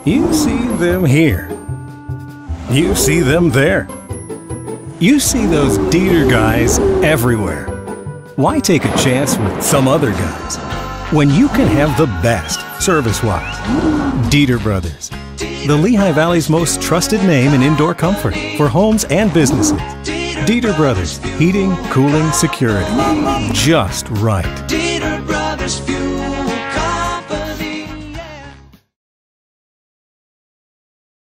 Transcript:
You see them here. You see them there. You see those Deiter guys everywhere. Why take a chance with some other guys when you can have the best service-wise? Deiter Brothers, the Lehigh Valley's most trusted name in indoor comfort for homes and businesses. Deiter Brothers, heating, cooling, security. Just right. Deiter Brothers.